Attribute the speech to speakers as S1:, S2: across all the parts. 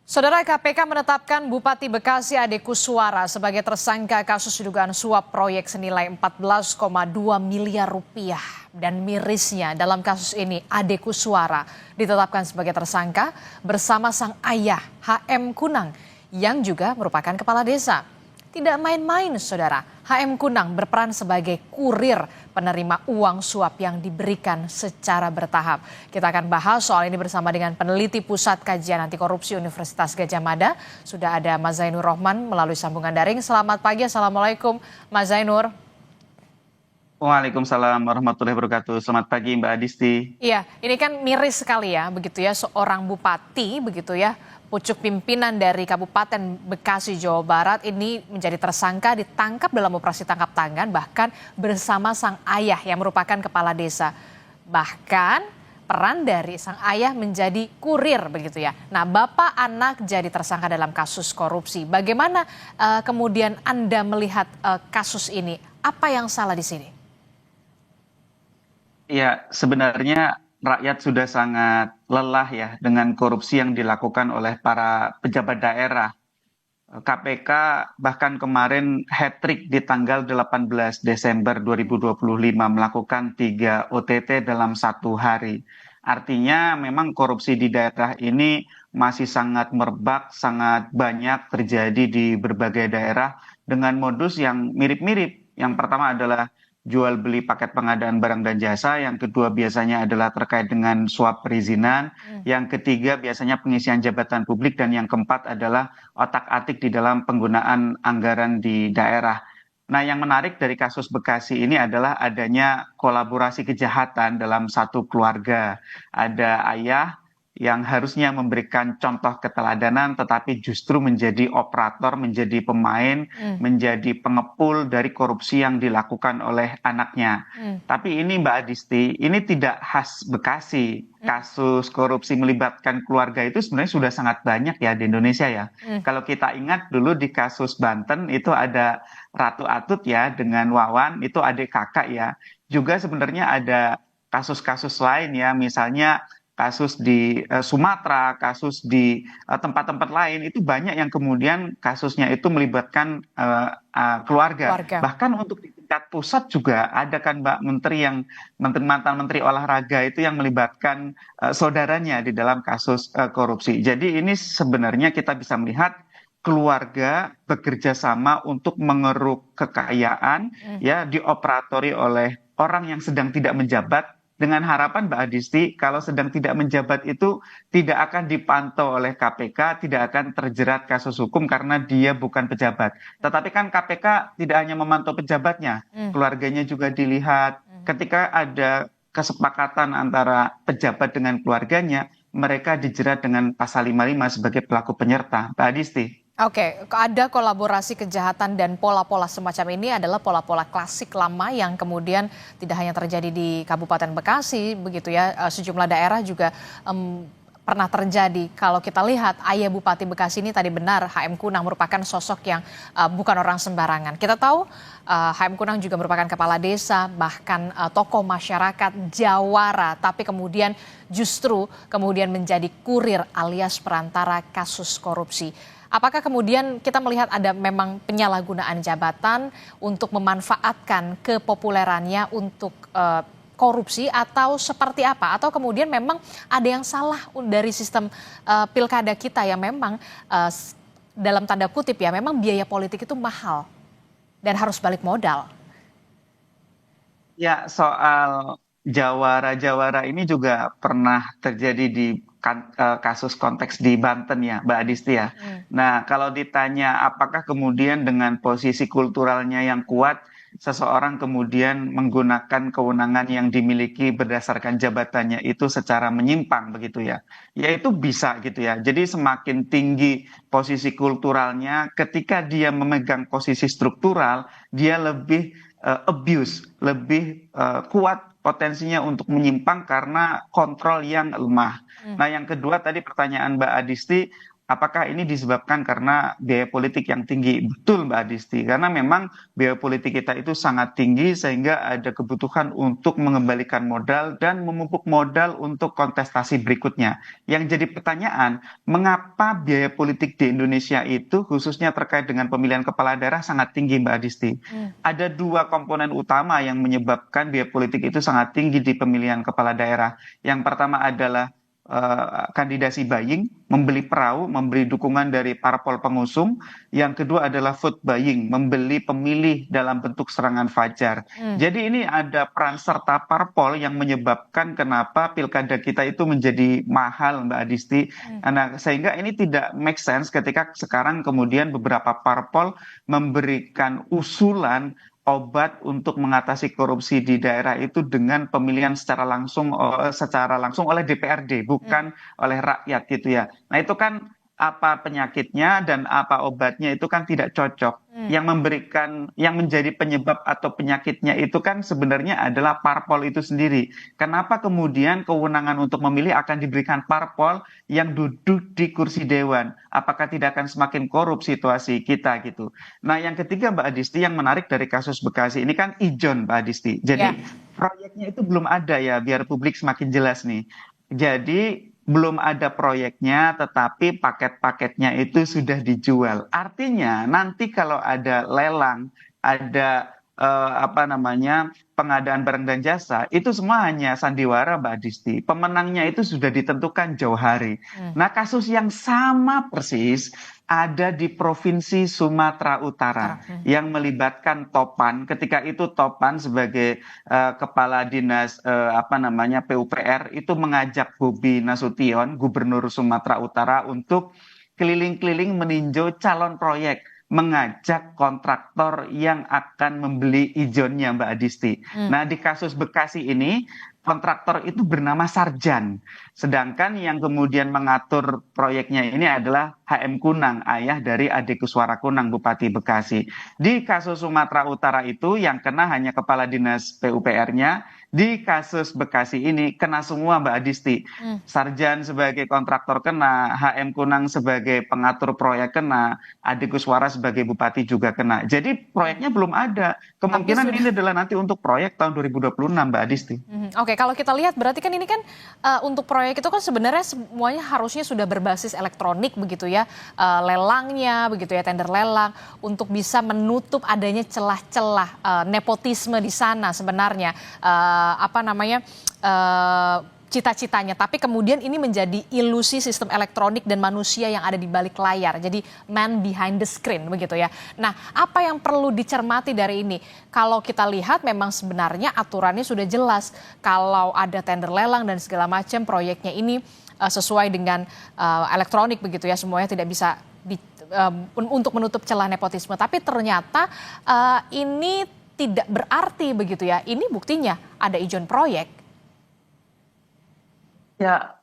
S1: Saudara KPK menetapkan Bupati Bekasi Ade Kussuara sebagai tersangka kasus dugaan suap proyek senilai 14,2 miliar rupiah. Dan mirisnya dalam kasus ini Ade Kussuara ditetapkan sebagai tersangka bersama sang ayah HM Kunang yang juga merupakan kepala desa. Tidak main-main saudara, HM Kunang berperan sebagai kurir penerima uang suap yang diberikan secara bertahap. Kita akan bahas soal ini bersama dengan peneliti Pusat Kajian Anti Korupsi Universitas Gadjah Mada. Sudah ada Mas Zainur Rohman melalui sambungan daring. Selamat pagi, Assalamualaikum Mas Zainur.
S2: Waalaikumsalam warahmatullahi wabarakatuh. Selamat pagi Mbak Adisti.
S1: Iya, ini kan miris sekali ya, begitu ya, seorang bupati, begitu ya, pucuk pimpinan dari Kabupaten Bekasi, Jawa Barat ini menjadi tersangka ditangkap dalam operasi tangkap tangan, bahkan bersama sang ayah yang merupakan kepala desa. Bahkan peran dari sang ayah menjadi kurir, begitu ya. Nah, bapak anak jadi tersangka dalam kasus korupsi. Bagaimana kemudian Anda melihat kasus ini? Apa yang salah di sini?
S2: Ya, sebenarnya rakyat sudah sangat lelah ya dengan korupsi yang dilakukan oleh para pejabat daerah. KPK bahkan kemarin hat-trick di tanggal 18 Desember 2025 melakukan 3 OTT dalam 1 hari. Artinya memang korupsi di daerah ini masih sangat merebak, sangat banyak terjadi di berbagai daerah dengan modus yang mirip-mirip. Yang pertama adalah jual beli paket pengadaan barang dan jasa, yang kedua biasanya adalah terkait dengan suap perizinan, yang ketiga biasanya pengisian jabatan publik, dan yang keempat adalah otak-atik di dalam penggunaan anggaran di daerah. Nah, yang menarik dari kasus Bekasi ini adalah adanya kolaborasi kejahatan dalam satu keluarga. Ada ayah yang harusnya memberikan contoh keteladanan, tetapi justru menjadi operator, menjadi pemain, menjadi pengepul dari korupsi yang dilakukan oleh anaknya. Tapi ini Mbak Adisti, ini tidak khas Bekasi. Kasus korupsi melibatkan keluarga itu sebenarnya sudah sangat banyak ya di Indonesia ya. Kalau kita ingat dulu di kasus Banten itu ada Ratu Atut ya dengan Wawan, itu adik kakak ya. Juga sebenarnya ada kasus-kasus lain ya, misalnya kasus di Sumatera, kasus di tempat-tempat lain, itu banyak yang kemudian kasusnya itu melibatkan keluarga.
S1: Keluarga.
S2: Bahkan untuk di tingkat pusat juga ada kan Mbak Menteri yang mantan Menteri Olahraga itu yang melibatkan saudaranya di dalam kasus korupsi. Jadi ini sebenarnya kita bisa melihat keluarga bekerja sama untuk mengeruk kekayaan ya dioperatori oleh orang yang sedang tidak menjabat, dengan harapan Mbak Adisti kalau sedang tidak menjabat itu tidak akan dipantau oleh KPK, tidak akan terjerat kasus hukum karena dia bukan pejabat. Tetapi kan KPK tidak hanya memantau pejabatnya, keluarganya juga dilihat. Ketika ada kesepakatan antara pejabat dengan keluarganya, mereka dijerat dengan pasal 55 sebagai pelaku penyerta. Mbak Adisti.
S1: Oke, ada kolaborasi kejahatan dan pola-pola semacam ini adalah pola-pola klasik lama yang kemudian tidak hanya terjadi di Kabupaten Bekasi, begitu ya, sejumlah daerah juga pernah terjadi. Kalau kita lihat ayah Bupati Bekasi ini tadi benar, HM Kunang merupakan sosok yang bukan orang sembarangan. Kita tahu HM Kunang juga merupakan kepala desa, bahkan tokoh masyarakat jawara, tapi kemudian justru kemudian menjadi kurir alias perantara kasus korupsi. Apakah kemudian kita melihat ada memang penyalahgunaan jabatan untuk memanfaatkan kepopulerannya untuk korupsi atau seperti apa? Atau kemudian memang ada yang salah dari sistem pilkada kita yang memang dalam tanda kutip ya memang biaya politik itu mahal dan harus balik modal?
S2: Ya, soal jawara-jawara ini juga pernah terjadi di kasus konteks di Banten ya, Mbak Adisti ya. Nah, kalau ditanya apakah kemudian dengan posisi kulturalnya yang kuat, seseorang kemudian menggunakan kewenangan yang dimiliki berdasarkan jabatannya itu secara menyimpang begitu ya. Ya itu bisa gitu ya. Jadi semakin tinggi posisi kulturalnya, ketika dia memegang posisi struktural, dia lebih abuse, lebih kuat potensinya untuk menyimpang karena kontrol yang lemah. Nah, yang kedua tadi pertanyaan Mbak Adisti, apakah ini disebabkan karena biaya politik yang tinggi? Betul Mbak Adisti, karena memang biaya politik kita itu sangat tinggi sehingga ada kebutuhan untuk mengembalikan modal dan memupuk modal untuk kontestasi berikutnya. Yang jadi pertanyaan, mengapa biaya politik di Indonesia itu khususnya terkait dengan pemilihan kepala daerah sangat tinggi Mbak Adisti?
S1: Hmm.
S2: Ada dua komponen utama yang menyebabkan biaya politik itu sangat tinggi di pemilihan kepala daerah. Yang pertama adalah kandidasi buying, membeli perahu, memberi dukungan dari parpol pengusung. Yang kedua adalah vote buying, membeli pemilih dalam bentuk serangan fajar.
S1: Hmm.
S2: Jadi ini ada peran serta parpol yang menyebabkan kenapa pilkada kita itu menjadi mahal, Mbak Adisti. Nah, sehingga ini tidak make sense ketika sekarang kemudian beberapa parpol memberikan usulan obat untuk mengatasi korupsi di daerah itu dengan pemilihan secara langsung oleh DPRD, bukan oleh rakyat gitu ya. Nah, itu kan apa penyakitnya dan apa obatnya itu kan tidak cocok. Yang yang menjadi penyebab atau penyakitnya itu kan sebenarnya adalah parpol itu sendiri. Kenapa kemudian kewenangan untuk memilih akan diberikan parpol yang duduk di kursi dewan? Apakah tidak akan semakin korup situasi kita gitu? Nah, yang ketiga Mbak Adisti yang menarik dari kasus Bekasi ini kan ijon Mbak Adisti. Jadi
S1: Ya.
S2: proyeknya itu belum ada ya, biar publik semakin jelas nih. Jadi belum ada proyeknya, tetapi paket-paketnya itu sudah dijual. Artinya nanti kalau ada lelang, ada apa namanya pengadaan barang dan jasa, itu semua hanya sandiwara Mbak Adisti. Pemenangnya itu sudah ditentukan jauh hari. Nah, kasus yang sama persis ada di Provinsi Sumatera Utara yang melibatkan Topan. Ketika itu Topan sebagai kepala dinas apa namanya PUPR itu mengajak Bobi Nasution, Gubernur Sumatera Utara untuk keliling-keliling meninjau calon proyek, mengajak kontraktor yang akan membeli ijonnya Mbak Adisti. Nah, di kasus Bekasi ini kontraktor itu bernama Sarjan. Sedangkan yang kemudian mengatur proyeknya ini adalah HM Kunang, ayah dari Ade Kuswara Kunang, Bupati Bekasi. Di kasus Sumatera Utara itu yang kena hanya kepala dinas PUPR-nya. Di kasus Bekasi ini kena semua Mbak Adisti. Sarjan sebagai kontraktor kena, HM Kunang sebagai pengatur proyek kena, Ade Kuswara sebagai bupati juga kena. Jadi proyeknya belum ada. Kemungkinan ini adalah nanti untuk proyek tahun 2026 Mbak Adisti.
S1: Oke, kalau kita lihat berarti kan ini kan untuk proyek itu kan sebenarnya semuanya harusnya sudah berbasis elektronik begitu ya, lelangnya begitu ya, tender lelang untuk bisa menutup adanya celah-celah nepotisme di sana sebenarnya apa namanya cita-citanya, tapi kemudian ini menjadi ilusi sistem elektronik dan manusia yang ada di balik layar, jadi man behind the screen begitu ya. Nah, apa yang perlu dicermati dari ini? Kalau kita lihat memang sebenarnya aturannya sudah jelas, kalau ada tender lelang dan segala macam proyeknya ini sesuai dengan elektronik begitu ya, semuanya tidak bisa untuk menutup celah nepotisme, tapi ternyata ini tidak berarti begitu ya, ini buktinya ada ijon proyek.
S2: Ya,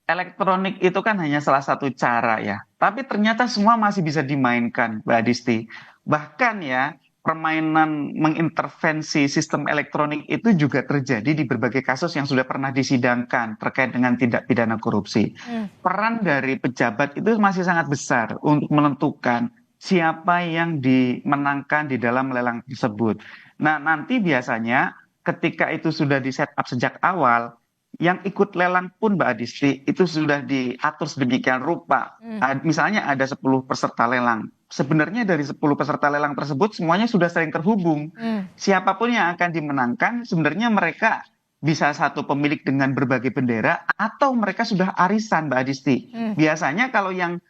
S2: elektronik itu kan hanya salah satu cara ya. Tapi ternyata semua masih bisa dimainkan, Mbak Adisti. Bahkan ya, permainan mengintervensi sistem elektronik itu juga terjadi di berbagai kasus yang sudah pernah disidangkan terkait dengan tindak pidana korupsi. Peran dari pejabat itu masih sangat besar untuk menentukan siapa yang dimenangkan di dalam lelang tersebut. Nah, nanti biasanya ketika itu sudah di set up sejak awal, yang ikut lelang pun Mbak Adisti itu sudah diatur sedemikian rupa. Misalnya ada 10 peserta lelang. Sebenarnya dari 10 peserta lelang tersebut semuanya sudah sering terhubung. Siapapun yang akan dimenangkan sebenarnya mereka bisa satu pemilik dengan berbagai bendera atau mereka sudah arisan Mbak Adisti. Biasanya kalau yang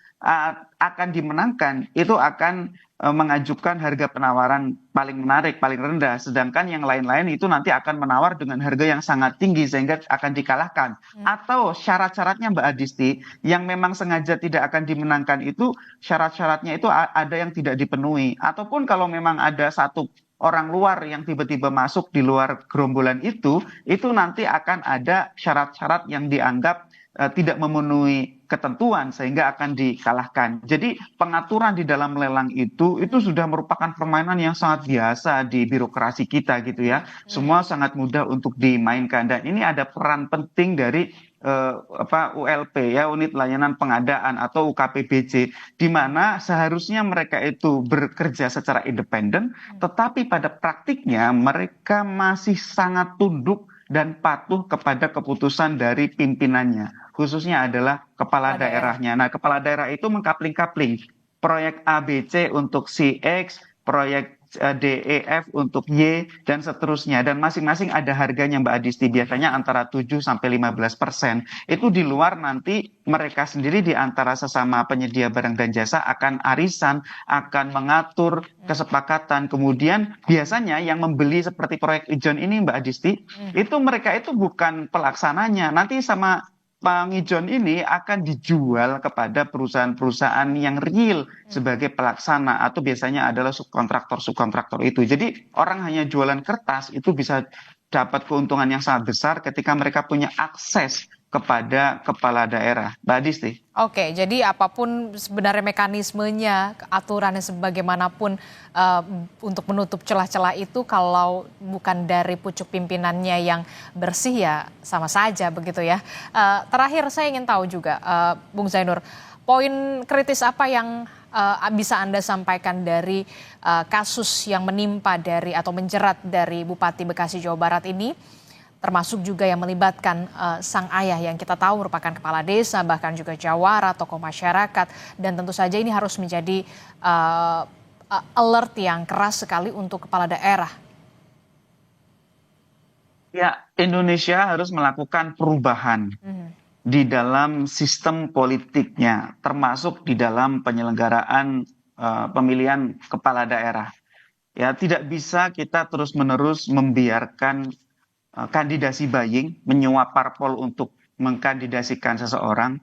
S2: akan dimenangkan itu akan mengajukan harga penawaran paling menarik, paling rendah. Sedangkan yang lain-lain itu nanti akan menawar dengan harga yang sangat tinggi sehingga akan dikalahkan. Atau syarat-syaratnya Mbak Adisti yang memang sengaja tidak akan dimenangkan itu syarat-syaratnya itu ada yang tidak dipenuhi. Ataupun kalau memang ada satu orang luar yang tiba-tiba masuk di luar gerombolan itu nanti akan ada syarat-syarat yang dianggap tidak memenuhi ketentuan sehingga akan dikalahkan. Jadi pengaturan di dalam lelang itu sudah merupakan permainan yang sangat biasa di birokrasi kita gitu ya. Semua sangat mudah untuk dimainkan dan ini ada peran penting dari ULP ya, unit layanan pengadaan atau UKPBJ, di mana seharusnya mereka itu bekerja secara independen, tetapi pada praktiknya mereka masih sangat tunduk dan patuh kepada keputusan dari pimpinannya, khususnya adalah kepala
S1: Kepala daerah.
S2: daerahnya. Nah, kepala daerah itu mengkapling-kapling proyek ABC untuk si X, proyek DEF untuk Y, dan seterusnya. Dan masing-masing ada harganya Mbak Adisti, biasanya antara 7 sampai 15%. Itu di luar nanti mereka sendiri di antara sesama penyedia barang dan jasa akan arisan, akan mengatur kesepakatan. Kemudian biasanya yang membeli seperti proyek ijon ini Mbak Adisti, itu mereka itu bukan pelaksananya. Nanti sama pengijon ini akan dijual kepada perusahaan-perusahaan yang real sebagai pelaksana atau biasanya adalah subkontraktor itu. Jadi orang hanya jualan kertas itu bisa dapat keuntungan yang sangat besar ketika mereka punya akses kepada kepala daerah. Mbak Adisti.
S1: Oke, jadi apapun sebenarnya mekanismenya, aturannya sebagaimanapun untuk menutup celah-celah itu kalau bukan dari pucuk pimpinannya yang bersih ya sama saja begitu ya. Terakhir saya ingin tahu juga, Bung Zainur, poin kritis apa yang bisa Anda sampaikan dari kasus yang menimpa dari atau menjerat dari Bupati Bekasi Jawa Barat ini? Termasuk juga yang melibatkan sang ayah yang kita tahu merupakan kepala desa, bahkan juga jawara, tokoh masyarakat, dan tentu saja ini harus menjadi alert yang keras sekali untuk kepala daerah.
S2: Ya, Indonesia harus melakukan perubahan di dalam sistem politiknya, termasuk di dalam penyelenggaraan pemilihan kepala daerah. Ya, tidak bisa kita terus-menerus membiarkan kandidasi buying, menyuap parpol untuk mengkandidasikan seseorang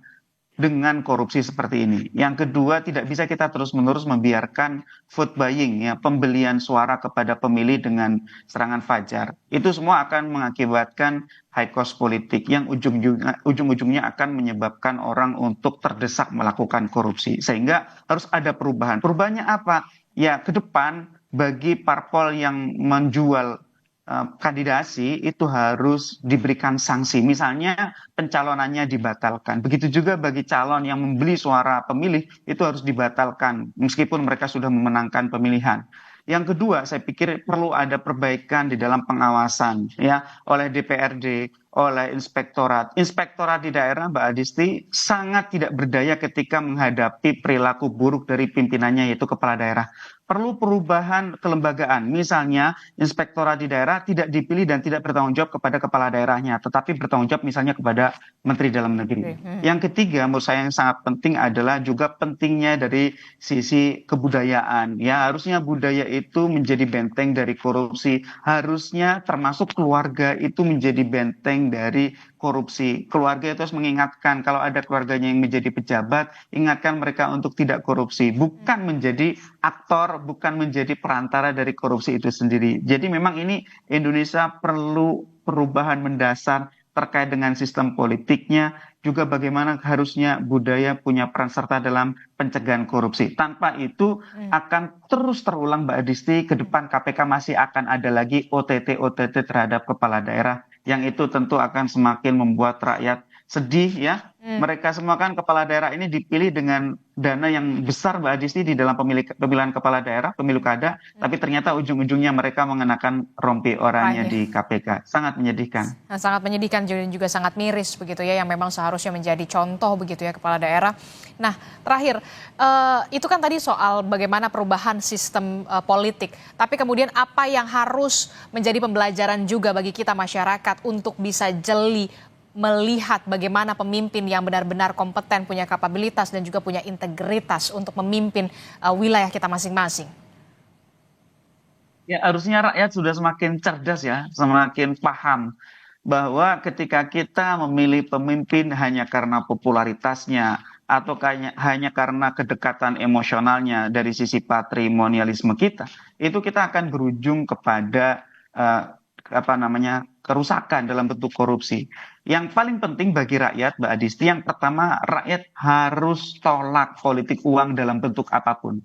S2: dengan korupsi seperti ini. Yang kedua, tidak bisa kita terus-menerus membiarkan vote buying, ya, pembelian suara kepada pemilih dengan serangan fajar. Itu semua akan mengakibatkan high cost politik yang ujung-ujungnya akan menyebabkan orang untuk terdesak melakukan korupsi. Sehingga harus ada perubahan. Perubahannya apa? Ya, ke depan bagi parpol yang menjual kandidasi itu harus diberikan sanksi. Misalnya pencalonannya dibatalkan. Begitu juga bagi calon yang membeli suara pemilih itu harus dibatalkan meskipun mereka sudah memenangkan pemilihan. Yang kedua, saya pikir perlu ada perbaikan di dalam pengawasan ya oleh DPRD, oleh inspektorat. Inspektorat di daerah Mbak Adisti sangat tidak berdaya ketika menghadapi perilaku buruk dari pimpinannya yaitu kepala daerah. Perlu perubahan kelembagaan. Misalnya, inspektorat di daerah tidak dipilih dan tidak bertanggung jawab kepada kepala daerahnya, tetapi bertanggung jawab misalnya kepada Menteri Dalam Negeri. Yang ketiga, menurut saya yang sangat penting adalah juga pentingnya dari sisi kebudayaan. Ya, harusnya budaya itu menjadi benteng dari korupsi. Harusnya termasuk keluarga itu menjadi benteng dari korupsi. Keluarga itu harus mengingatkan kalau ada keluarganya yang menjadi pejabat, ingatkan mereka untuk tidak korupsi, bukan menjadi aktor, bukan menjadi perantara dari korupsi itu sendiri. Jadi memang ini Indonesia perlu perubahan mendasar terkait dengan sistem politiknya, juga bagaimana harusnya budaya punya peran serta dalam pencegahan korupsi. Tanpa itu akan terus terulang Mbak Adisti, ke depan KPK masih akan ada lagi OTT terhadap kepala daerah, yang itu tentu akan semakin membuat rakyat sedih ya. Mereka semua kan kepala daerah ini dipilih dengan dana yang besar Mbak Adisti di dalam pemilihan kepala daerah, pemilu kada, tapi ternyata ujung-ujungnya mereka mengenakan rompi oranye di KPK. Sangat menyedihkan.
S1: Nah, sangat menyedihkan dan juga sangat miris begitu ya, yang memang seharusnya menjadi contoh begitu ya kepala daerah. Nah, terakhir, itu kan tadi soal bagaimana perubahan sistem politik. Tapi kemudian apa yang harus menjadi pembelajaran juga bagi kita masyarakat untuk bisa jeli melihat bagaimana pemimpin yang benar-benar kompeten, punya kapabilitas dan juga punya integritas untuk memimpin wilayah kita masing-masing.
S2: Ya, harusnya rakyat sudah semakin cerdas ya, semakin paham bahwa ketika kita memilih pemimpin hanya karena popularitasnya atau hanya karena kedekatan emosionalnya dari sisi patrimonialisme kita, itu kita akan berujung kepada kerusakan dalam bentuk korupsi. Yang paling penting bagi rakyat, Mbak Adisti, yang pertama rakyat harus tolak politik uang dalam bentuk apapun.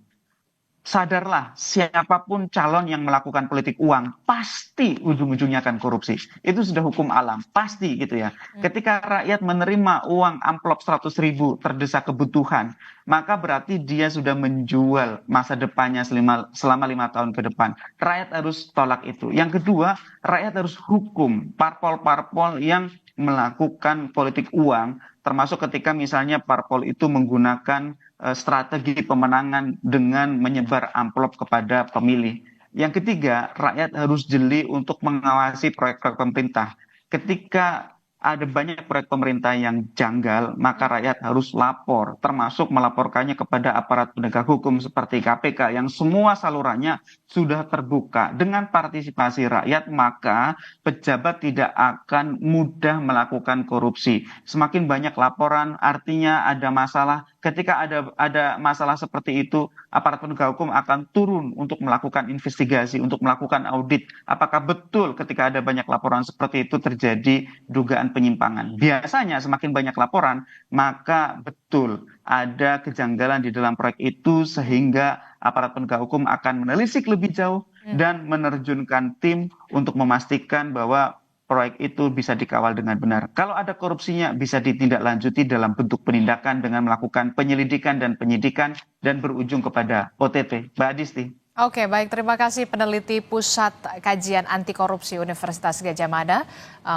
S2: sadarlah siapapun calon yang melakukan politik uang pasti ujung-ujungnya akan korupsi. Itu sudah hukum alam, pasti gitu ya. Ketika rakyat menerima uang amplop 100.000 terdesak kebutuhan, maka berarti dia sudah menjual masa depannya selama 5 tahun ke depan. Rakyat harus tolak itu. Yang kedua, rakyat harus hukum parpol-parpol yang melakukan politik uang, termasuk ketika misalnya parpol itu menggunakan strategi pemenangan dengan menyebar amplop kepada pemilih. Yang ketiga, rakyat harus jeli untuk mengawasi proyek-proyek pemerintah. Ketika ada banyak proyek pemerintah yang janggal, maka rakyat harus lapor, termasuk melaporkannya kepada aparat penegak hukum seperti KPK yang semua salurannya sudah terbuka. Dengan partisipasi rakyat, maka pejabat tidak akan mudah melakukan korupsi. Semakin banyak laporan, artinya ada masalah. Ketika ada masalah seperti itu, aparat penegak hukum akan turun untuk melakukan investigasi, untuk melakukan audit. Apakah betul ketika ada banyak laporan seperti itu terjadi dugaan penyimpangan? Biasanya semakin banyak laporan, maka betul ada kejanggalan di dalam proyek itu sehingga aparat penegak hukum akan menelisik lebih jauh dan menerjunkan tim untuk memastikan bahwa proyek itu bisa dikawal dengan benar. Kalau ada korupsinya bisa ditindaklanjuti dalam bentuk penindakan dengan melakukan penyelidikan dan penyidikan dan berujung kepada OTT. Mbak Adisti.
S1: Oke, baik. Terima kasih peneliti Pusat Kajian Anti Korupsi Universitas Gadjah Mada,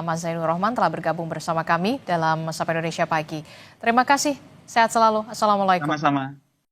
S1: Mas Zainur Rohman telah bergabung bersama kami dalam Sapa Indonesia Pagi. Terima kasih. Sehat selalu. Assalamualaikum.
S2: Sama-sama.